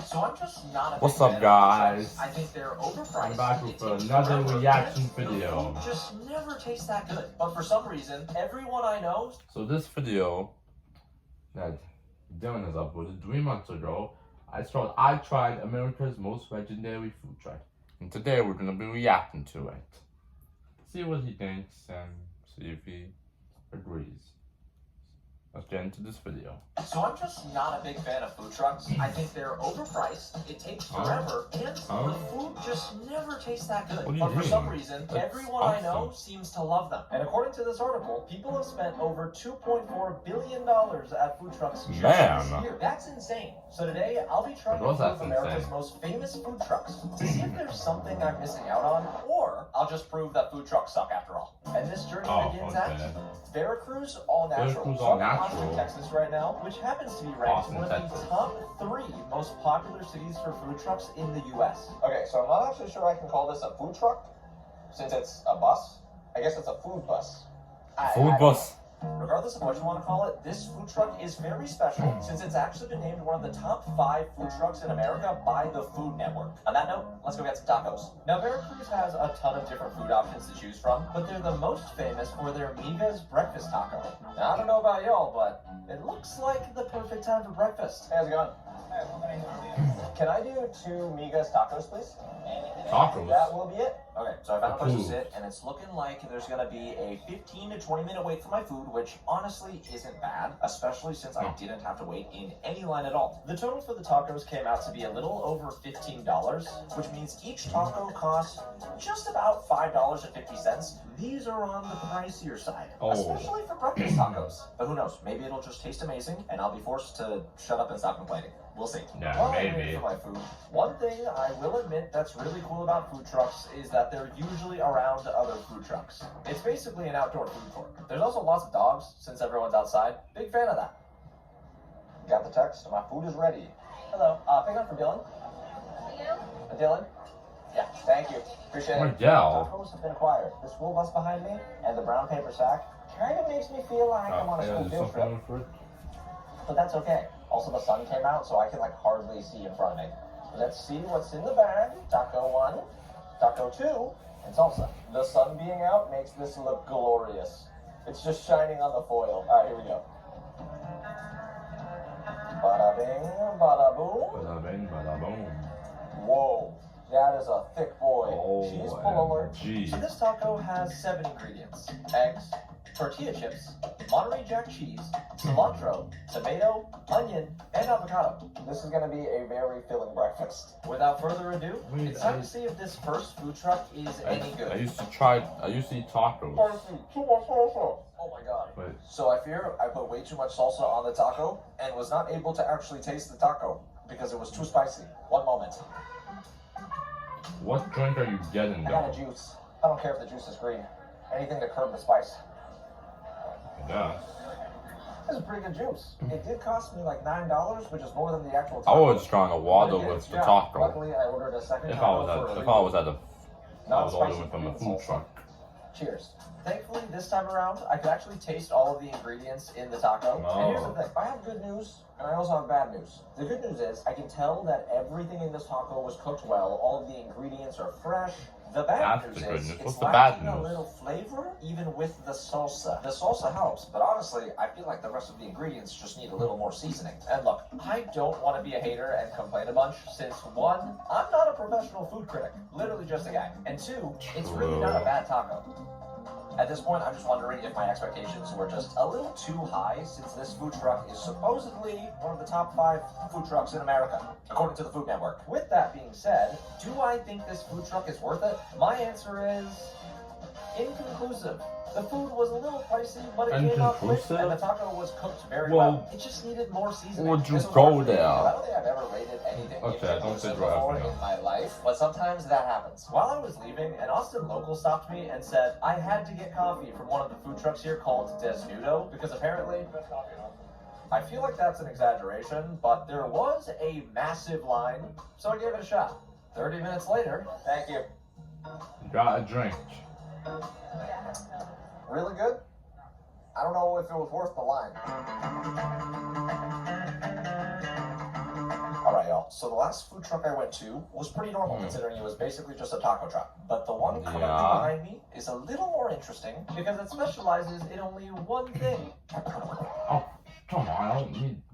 So I'm just not a What's big up, fan of guys? food trucks. I think they're overpriced. I'm back with It takes another forever, reaction and video. The food just never tastes that good. But for some reason, everyone I know. So this video that Dylan has uploaded 3 months ago, I tried America's most legendary food truck. And today we're gonna be reacting to it. See what he thinks and see if he agrees. Let's get into this video. So I'm just not a big fan of food trucks. I think they're overpriced. It takes forever, and the food just never tastes that good. What do you But for mean? some reason, That's everyone I know awesome. seems to love them. And according to this article, people have spent over $2.4 billion at food trucks just this year. That's insane. So today, I'll be trying to prove America's most famous food trucks to see if there's something I'm missing out on, or I'll just prove that food trucks suck after all. And this journey begins at Veracruz All Natural. Austin, Texas right now, which happens to be ranked one of the top 3 most popular cities for food trucks in the US. Okay, so I'm not actually sure I can call this a food truck, since it's a bus. I guess it's a food bus. Food bus. Regardless of what you want to call it, this food truck is very special since it's actually been named one of the top 5 food trucks in America by the Food Network. On that note, let's go get some tacos. Now, Veracruz has a ton of different food options to choose from, but they're the most famous for their Miga's breakfast taco. Now, I don't know about y'all, but it looks like the perfect time for breakfast. Hey, how's it going? Can I do 2 Miga's tacos, please? Tacos? That will be it. Okay, so I found a place to sit, and it's looking like there's gonna be a 15 to 20 minute wait for my food, which honestly isn't bad, especially since I didn't have to wait in any line at all. The total for the tacos came out to be a little over $15, which means each taco costs just about $5.50. These are on the pricier side, especially for breakfast tacos. But who knows? Maybe it'll just taste amazing, and I'll be forced to shut up and stop complaining. We'll see. Yeah, maybe. For my food. One thing I will admit that's really cool about food trucks is that they're usually around other food trucks. It's basically an outdoor food court. There's also lots of dogs since everyone's outside. Big fan of that. Got the text. My food is ready. Hello. Pick up for Dylan. You? Dylan? Yeah. Thank you. Appreciate it. Tacos have been acquired. The school bus behind me and the brown paper sack kind of makes me feel like I'm on a school field trip. But that's okay. Also, the sun came out, so I can hardly see in front of me. Let's see what's in the bag. Taco 1, taco 2, and salsa. The sun being out makes this look glorious. It's just shining on the foil. All right, here we go. Bada bing, bada boom. Bada bing, bada boom. Whoa. That is a thick boy. Cheese pull alert. Geez. So this taco has 7 ingredients. Eggs, tortilla chips, Monterey Jack cheese, cilantro, tomato, onion, and avocado. This is going to be a very filling breakfast. Without further ado, it's time to see if this first food truck is any good. I used to eat tacos. Oh my god. Wait. So I fear I put way too much salsa on the taco and was not able to actually taste the taco because it was too spicy. One moment. What drink are you getting, I got a juice. I don't care if the juice is green. Anything to curb the spice. Yeah. This is pretty good juice. It did cost me like $9, which is more than the actual taco. I was trying to water with the taco. Luckily, I ordered a second If I taco was ordering from a food truck. Cheers. Thankfully, this time around, I could actually taste all of the ingredients in the taco. And here's the thing. I have good news, and I also have bad news. The good news is, I can tell that everything in this taco was cooked well. All of the ingredients are fresh. The bad news is, it's lacking a little flavor, even with the salsa. The salsa helps, but honestly, I feel like the rest of the ingredients just need a little more seasoning. And look, I don't want to be a hater and complain a bunch, since 1, I'm not a professional food critic. Literally just a guy. And 2, it's really not a bad taco. At this point, I'm just wondering if my expectations were just a little too high, since this food truck is supposedly one of the top 5 food trucks in America, according to the Food Network. With that being said, do I think this food truck is worth it? My answer is inconclusive. The food was a little pricey, but it came out quick, and the taco was cooked very well. It just needed more seasoning. Would you go there? I don't think I've ever rated anything before in my life, but sometimes that happens. While I was leaving, an Austin local stopped me and said I had to get coffee from one of the food trucks here called Desnudo, because apparently I feel like that's an exaggeration, but there was a massive line, so I gave it a shot. 30 minutes later, thank you. Got a drink. Really good? I don't know if it was worth the line. All right, y'all. well. So the last food truck I went to was pretty normal, considering it was basically just a taco truck. But the one currently behind me is a little more interesting because it specializes in only one thing. Oh, come on! I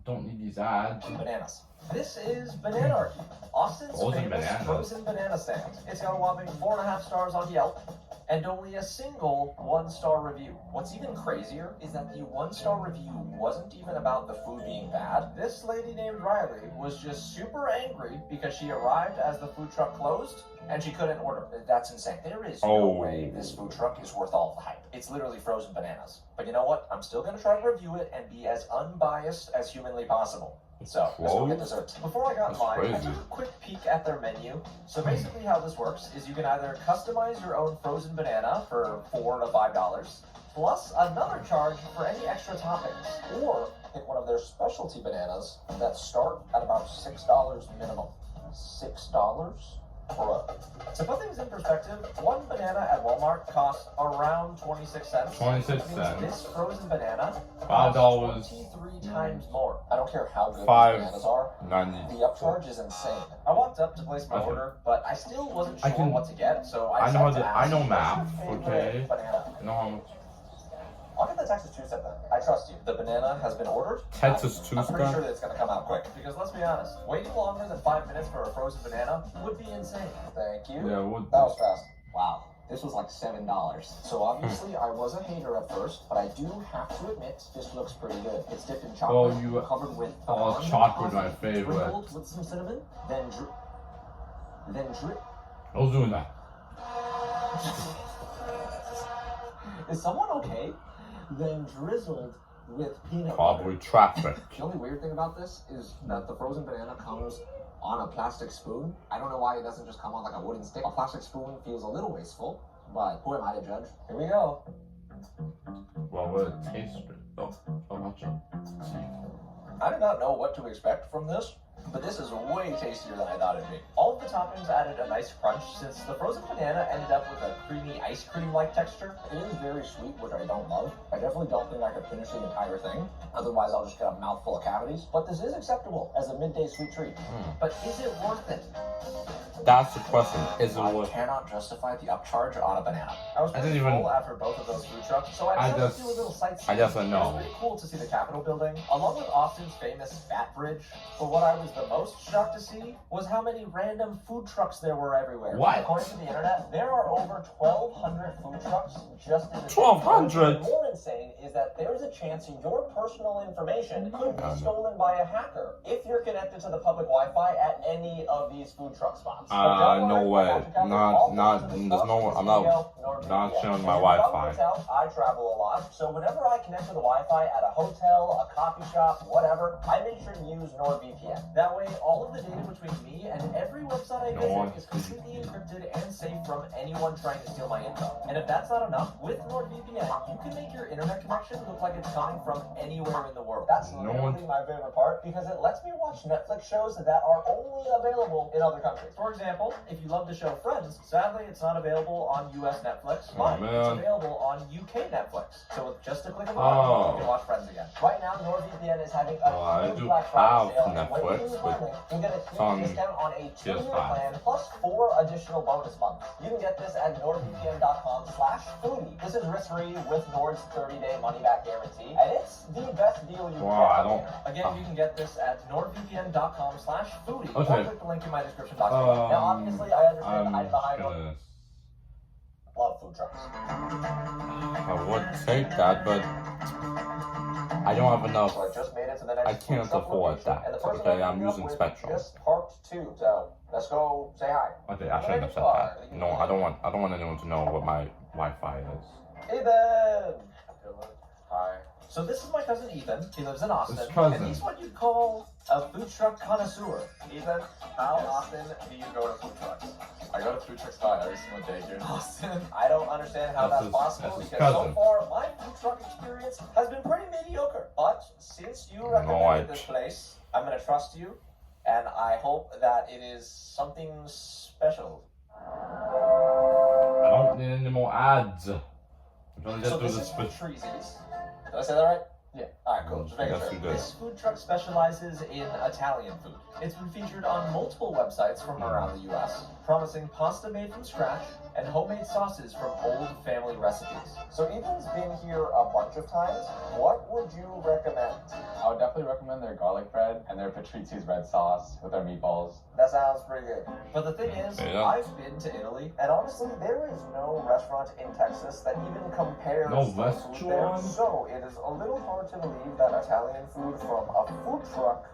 don't need these ads. Bananas. This is Bananarchy, Austin's famous frozen banana stand. It's got a whopping 4.5 stars on Yelp, and only a single 1-star review. What's even crazier is that the 1-star review wasn't even about the food being bad. This lady named Riley was just super angry because she arrived as the food truck closed and she couldn't order. That's insane. There is no way this food truck is worth all the hype. It's literally frozen bananas. But you know what? I'm still going to try to review it and be as unbiased as humanly possible. So, let's go get dessert. Before I got in line, I took a quick peek at their menu. So basically how this works is you can either customize your own frozen banana for $4 to $5, plus another charge for any extra toppings, or pick one of their specialty bananas that start at about $6 minimum. $6? To put things in perspective, one banana at Walmart costs around 26 cents. 26 cents. This frozen banana $5. 23 times more. I don't care how good $5. these bananas are. The upcharge is insane. I walked up to place my order, but I still wasn't sure what to get, so I know math. Okay. Banana. I know how much. I'll get the Texas two-step then. I trust you. The banana has been ordered. Texas two-step? I'm pretty sure that it's going to come out quick. Because let's be honest, waiting longer than 5 minutes for a frozen banana would be insane. Thank you. Yeah, would. That was fast. Wow. This was like $7. So obviously I was a hater at first, but I do have to admit this looks pretty good. It's dipped in chocolate, covered with chocolate, my favorite. Sprinkled with some cinnamon, then drip. I was doing that. Is someone okay? Then drizzled with peanut Probably butter. traffic. The only weird thing about this is that the frozen banana comes on a plastic spoon. I don't know why it doesn't just come on like a wooden stick. A plastic spoon feels a little wasteful, but who am I to judge? Here we go. Well, will it taste good? Oh, much. I did not know what to expect from this, but this is way tastier than I thought it'd be. All of the toppings added a nice crunch since the frozen banana ended up with a creamy ice cream-like texture. It is very sweet, which I don't love. I definitely don't think I could finish the entire thing. Otherwise, I'll just get a mouthful of cavities. But this is acceptable as a midday sweet treat. But is it worth it? That's the question. Is it worth it? I cannot justify the upcharge on a banana. I was didn't pretty even full after both of those food trucks, so I decided to do a little sightseeing. I just said no. It was pretty cool to see the Capitol building, along with Austin's famous Fat Bridge. But what I was the most shocked to see was how many random food trucks there were everywhere. What? According to the internet, there are over 1,200 food trucks just in the 1,200? More insane is that there's a chance your personal information could be stolen by a hacker if you're connected to the public Wi-Fi at any of these food truck spots. No way. I'm not sharing my Wi-Fi. I travel a lot, so whenever I connect to the Wi-Fi at a hotel, a coffee shop, whatever, I make sure to use NordVPN. That way, all of the data between me and every website I visit is completely encrypted and safe from anyone trying to steal my info. And if that's not enough, with NordVPN, you can make your internet connection look like it's coming from anywhere in the world. That's literally my favorite part because it lets me watch Netflix shows that are only available in other countries. For example, if you love the show Friends, sadly it's not available on US Netflix, but it's available on UK Netflix. So with just a click of a button, you can watch Friends again. Right now, NordVPN is having a huge Black Friday sale. Netflix, you get a huge discount on a 2-year plan plus 4 additional bonus months. You can get this at NordVPN.com/foodie. This is risk-free with Nord's 30-day money-back guarantee, and it's the best deal you can get. Again, you can get this at NordVPN.com/foodie. Or click the link in my description box. Now, obviously, I understand I'm behind. Love food trucks. I would take that, but I don't have enough. So I just made it to the next I can't afford that. Okay, I'm using Spectrum. Just parked too, so let's go say hi. Okay, I shouldn't have said that. No, I don't want anyone to know what my Wi-Fi is. Hey Ben. Hi. So this is my cousin Ethan. He lives in Austin, and he's what you'd call a food truck connoisseur. Ethan, how often do you go to food trucks? I go to food trucks about every single day here in Austin. I don't understand how that's possible because so far my food truck experience has been pretty mediocre. But since you recommended this place, I'm gonna trust you, and I hope that it is something special. I don't need any more ads. I'm trying to just do this. Treasies. Did I say that right? Yeah. Alright, cool. Just making Yes, sure. you did. This food truck specializes in Italian food. It's been featured on multiple websites from around the US, promising pasta made from scratch and homemade sauces from old family recipes. So Ethan's been here a bunch of times. What would you recommend? I would definitely recommend their garlic bread and their Patrici's red sauce with their meatballs. That sounds pretty good. But the thing is, Yeah. I've been to Italy, and honestly, there is no restaurant in Texas that even compares No to the food there. restaurant? So it is a little hard to believe that Italian food from a food truck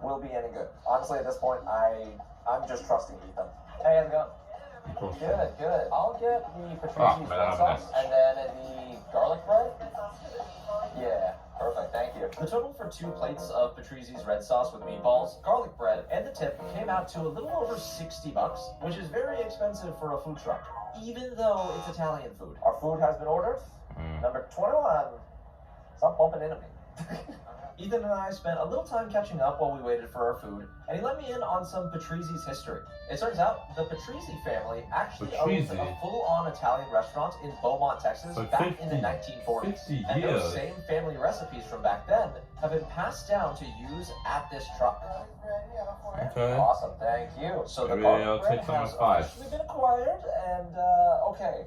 will be any good. Honestly, at this point, I'm just trusting Ethan. Hey, how's it going? Good, good. I'll get the Patrici's red sauce and then the garlic bread. Yeah, perfect. Thank you. The total for 2 plates of Patrici's red sauce with meatballs, garlic bread, and the tip came out to a little over $60, which is very expensive for a food truck, even though it's Italian food. Our food has been ordered. Number 21. Stop bumping into me. Ethan and I spent a little time catching up while we waited for our food, and he let me in on some Patrici's history. It turns out the Patrici family actually owned a full-on Italian restaurant in Beaumont, Texas, For back in the 1940s. 50 And years. those same family recipes from back then have been passed down to use at this truck. Okay. Awesome, thank you. So the Maybe I'll garlic bread take some has advice. officially been acquired, and okay,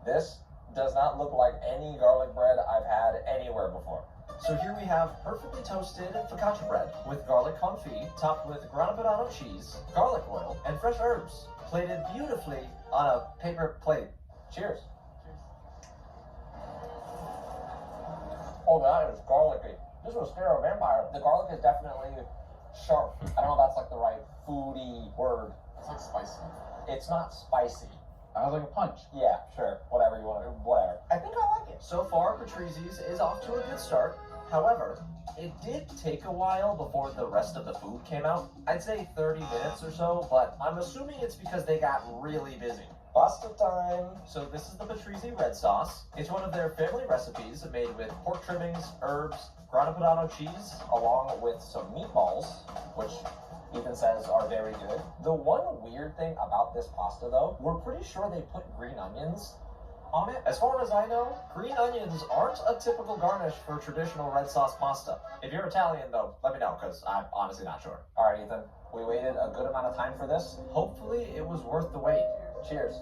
this does not look like any garlic bread I've had anywhere before. So here we have perfectly toasted focaccia bread with garlic confit, topped with grana padano cheese, garlic oil, and fresh herbs, plated beautifully on a paper plate. Cheers. Oh, that is garlicky. This will scare a vampire. The garlic is definitely sharp. I don't know if that's like the right foodie word. It's like spicy. It's not spicy. That was like a punch. Yeah, sure. Whatever you want to, whatever. I think I like it. So far, Patrici's is off to a good start. However, it did take a while before the rest of the food came out. I'd say 30 minutes or so, but I'm assuming it's because they got really busy. Pasta time. So this is the Patrici red sauce. It's one of their family recipes made with pork trimmings, herbs, grana padano cheese, along with some meatballs, which Ethan says are very good. The one weird thing about this pasta, though, we're pretty sure they put green onions on it. As far as I know, green onions aren't a typical garnish for traditional red sauce pasta. If you're Italian, though, let me know, because I'm honestly not sure. All right, Ethan, we waited a good amount of time for this. Hopefully, it was worth the wait. Cheers.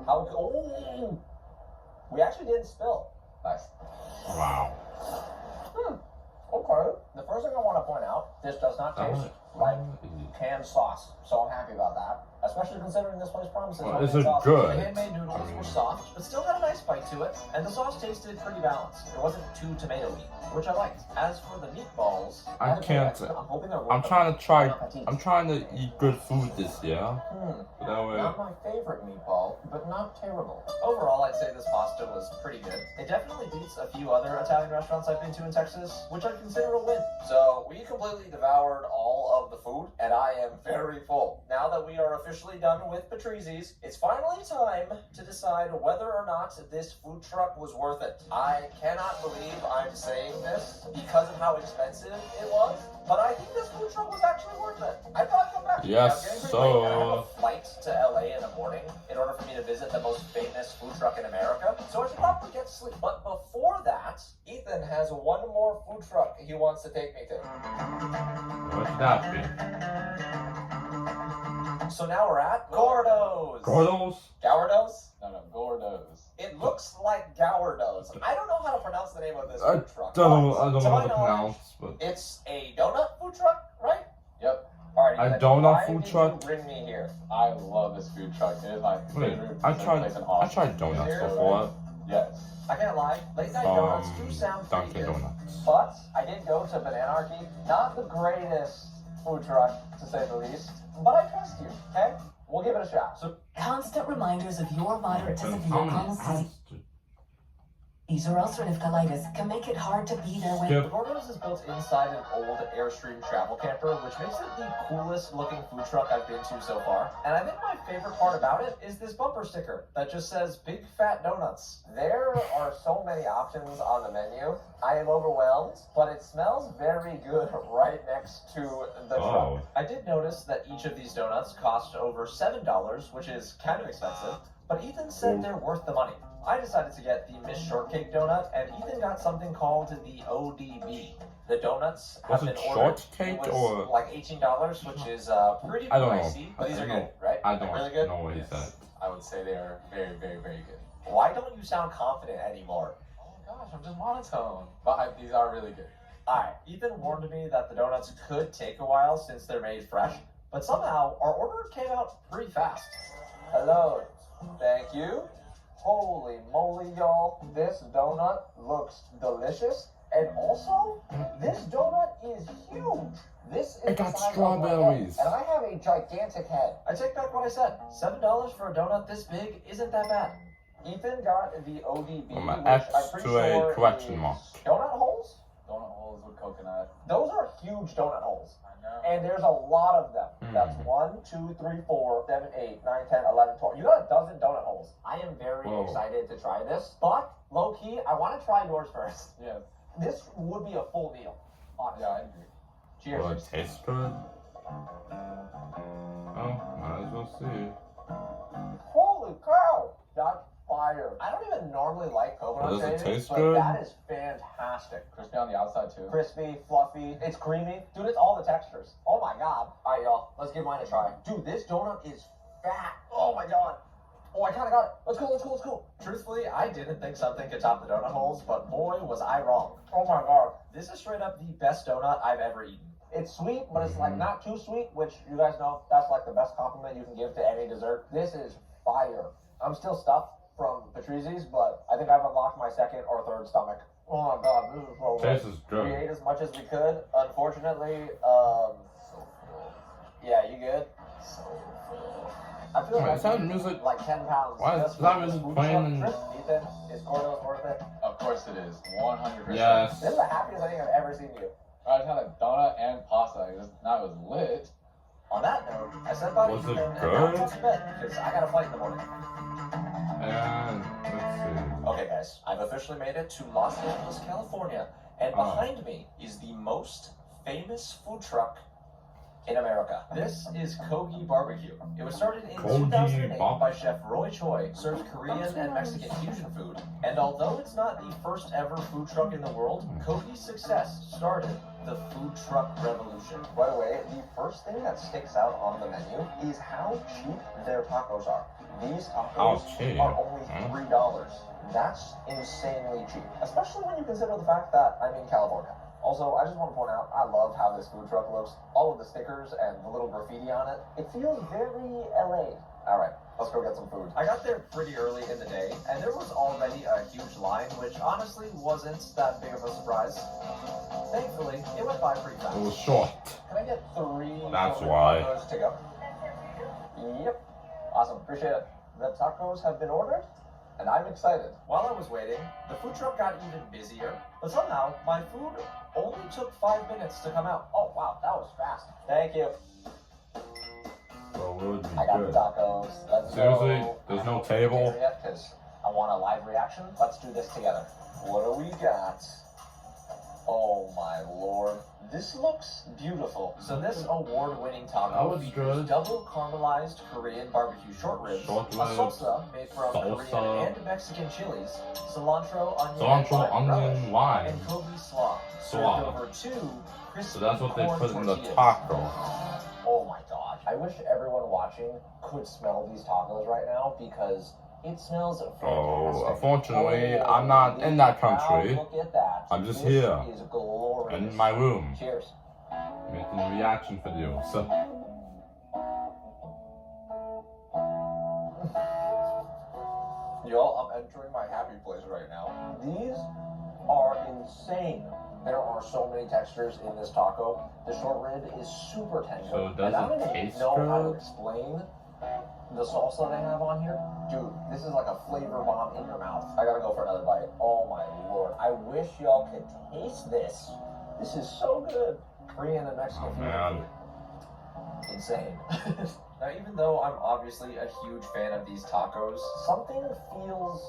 How? Oh, we actually didn't spill. Nice. Wow. Okay. The first thing I want to point out, this does not taste like canned sauce, so I'm happy about that. Especially considering this place promises Well, is homemade it sauce. good? The handmade noodles were soft, but still had a nice bite to it, and the sauce tasted pretty balanced. It wasn't too tomato-y, which I liked. As for the meatballs, I can't. I'm hoping they're I'm trying to eat good food this year. But that way. Not my favorite meatball, but not terrible. Overall, I'd say this pasta was pretty good. It definitely beats a few other Italian restaurants I've been to in Texas, which I'd consider a win. So we completely devoured all of the food, and I am very full. Now that we are officially done with Patrici's, it's finally time to decide whether or not this food truck was worth it. I cannot believe I'm saying this because of how expensive it was, but I think this food truck was actually worth it. I'd probably come back. Yes, Now, so- I have a flight to LA in the morning in order for me to visit the most famous food truck in America, so I should probably get to sleep. But before that, Ethan has one more food truck he wants to take me to. What should that be? So now we're at Gordo's. Gordo's? Gourdo's? No, Gordo's. It looks like Gourdo's. I don't know how to pronounce the name of this I food truck. don't but know to how my to knowledge, pronounce, but It's a donut food truck, right? Yep. Alright, A Ethan, donut why food did truck? you bring me here? I love this food truck. It is my wait, favorite I food tried place in Austin. donuts Seriously? before. Yes. I can't lie, late night donuts do sound pretty Dunkin' good. Donuts. But I did go to Bananarchy. Not the greatest food truck, to say the least. But I trust you, okay? We'll give it a shot. So Constant reminders of your moderate to How severe many Crohn's times disease or ulcerative colitis can make it hard to be there when Skip. the Gordo's is built inside an old Airstream travel camper, which makes it the coolest looking food truck I've been to so far. And I think my favorite part about it is this bumper sticker that just says Big Fat Donuts. There are so many options on the menu. I am overwhelmed, but it smells very good right next to the Oh. truck. I did notice that each of these donuts cost over $7, which is kind of expensive, but Ethan said they're worth the money. I decided to get the Miss Shortcake donut, and Ethan got something called the ODB. The donuts have Was it been ordered. shortcake It was or- like $18, which is pretty I don't know. pricey, but these I are don't good, right? I don't Really good? know what he said. I would say they are very, very, very good. Why don't you sound confident anymore? Oh my gosh, I'm just monotone. But these are really good. Alright, Ethan warned me that the donuts could take a while since they're made fresh, but somehow our order came out pretty fast. Hello, thank you. Holy moly, y'all. This donut looks delicious. And also, this donut is huge. This is It got the size of strawberries. my head, and I have a gigantic head. I take back what I said. $7 for a donut this big isn't that bad. Ethan got the ODB, From an which X I'm pretty to a sure question is mark. donut holes? Donut holes with coconut. Those are huge donut holes. I know. And there's a lot of them. That's 1, 2, 3, 4, 7, 8, 9, 10, 11, 12. You got a dozen donut holes. I am very Whoa. excited to try this, but low key, I want to try yours first. Yeah. This would be a full meal. Honestly. Yeah, I agree. Cheers. Will it taste good? Oh, might as well see. Holy cow! That's fire. I don't even normally like coconut Does it shavings, taste but good? that is fantastic. Crispy on the outside too. Crispy, fluffy, it's creamy. Dude, it's all the textures. Oh my god. Alright, y'all, let's give mine a try. Dude, this donut is fat. Oh my god. Oh, I kinda got it. Let's go, let's go, let's go. Truthfully, I didn't think something could top the donut holes, but boy, was I wrong. Oh my god. This is straight up the best donut I've ever eaten. It's sweet, but it's like not too sweet, which you guys know, that's like the best compliment you can give to any dessert. This is fire. I'm still stuffed from Patrizzi's, but I think I've unlocked my second or third stomach. Oh my god, this is so good. Taste is We good. ate as much as we could. Unfortunately, yeah, you good? I feel Wait, like is that I music? like 10 pounds. Why is just that for this music food playing truck in- trip. Ethan, is Cordos worth it? Of course it is. 100%. Yes. This is the happiest I think I've ever seen you. I just had a donut and pasta. That was lit. On that note, I said bye to Was Ethan, it and now good? I'm off to bed because I got a flight in the morning. And let's Okay, guys, I've officially made it to Los Angeles, California, and Oh. behind me is the most famous food truck in America. This is Kogi Barbecue. It was started in Kogi 2008 Bar- by Chef Roy Choi, serves Korean and Mexican fusion food. And although it's not the first ever food truck in the world, Kogi's success started the food truck revolution. By the way, the first thing that sticks out on the menu is how cheap their tacos are. These tacos How cheap? are only $3. That's insanely cheap, especially when you consider the fact that I'm in California. Also, I just want to point out, I love how this food truck looks. All of the stickers and the little graffiti on it. It feels very LA. Alright, let's go get some food. I got there pretty early in the day, and there was already a huge line, which honestly wasn't that big of a surprise. Thankfully, it went by pretty fast. It was short. Can I get 3 That's shorter why. tacos to go? Yep. Awesome, appreciate it. The tacos have been ordered, and I'm excited. While I was waiting, the food truck got even busier, but somehow my food only took 5 minutes to come out. Oh wow, that was fast. Thank you. So it would be I got good. the tacos. Let's Seriously? go. There's no table? Because I want a live reaction. Let's do this together. What do we got? Oh my lord. This looks beautiful. So this award-winning That taco was features good. double caramelized Korean barbecue short ribs, Short a ribs, salsa made from salsa. Korean and Mexican chilies, cilantro, onion, Cilantro, and lime onion, relish, lime. and Kobe slaw. Slaw. Served over 2 crispy So that's what they corn put in the tortillas. taco. Oh my god. I wish everyone watching could smell these tacos right now because it smells fantastic. Oh, unfortunately, I'm not in that country. Wow, look at that. I'm just This here, is glorious. in my room, Cheers. making a reaction video. So, Y'all, I'm entering my happy place right now. These are insane. There are so many textures in this taco. The short rib is super tender. So does and I don't it even taste know how to good? explain the salsa they have on here. Dude, this is like a flavor bomb in your mouth. I gotta go for another bite. Oh my lord. I wish y'all could taste this. This is so good. Korean and Mexican oh food. man. Insane. Now, even though I'm obviously a huge fan of these tacos, something feels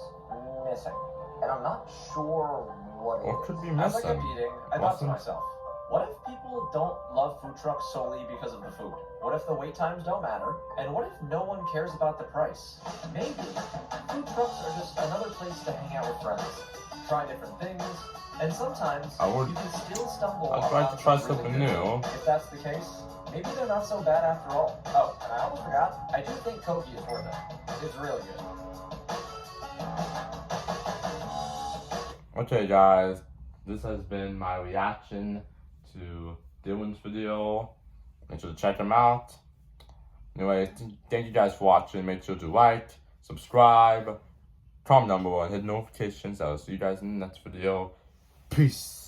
missing. And I'm not sure what it What is. could be As I kept missing? eating, I thought to Muffins? myself, what if people don't love food trucks solely because of the food? What What if the wait times don't matter? And what if no one cares about the price? Maybe food trucks are just another place to hang out with friends, try different things, and sometimes you can still stumble I'd like to try something something really good. new. If that's the case, maybe they're not so bad after all. Oh, and I almost forgot, I do think Koki is worth it. It's really good. Okay guys, this has been my reaction to Dylan's video. Make sure to check him out. Anyway, thank you guys for watching. Make sure to like, subscribe, comment down below, and hit notifications. I'll see you guys in the next video. Peace.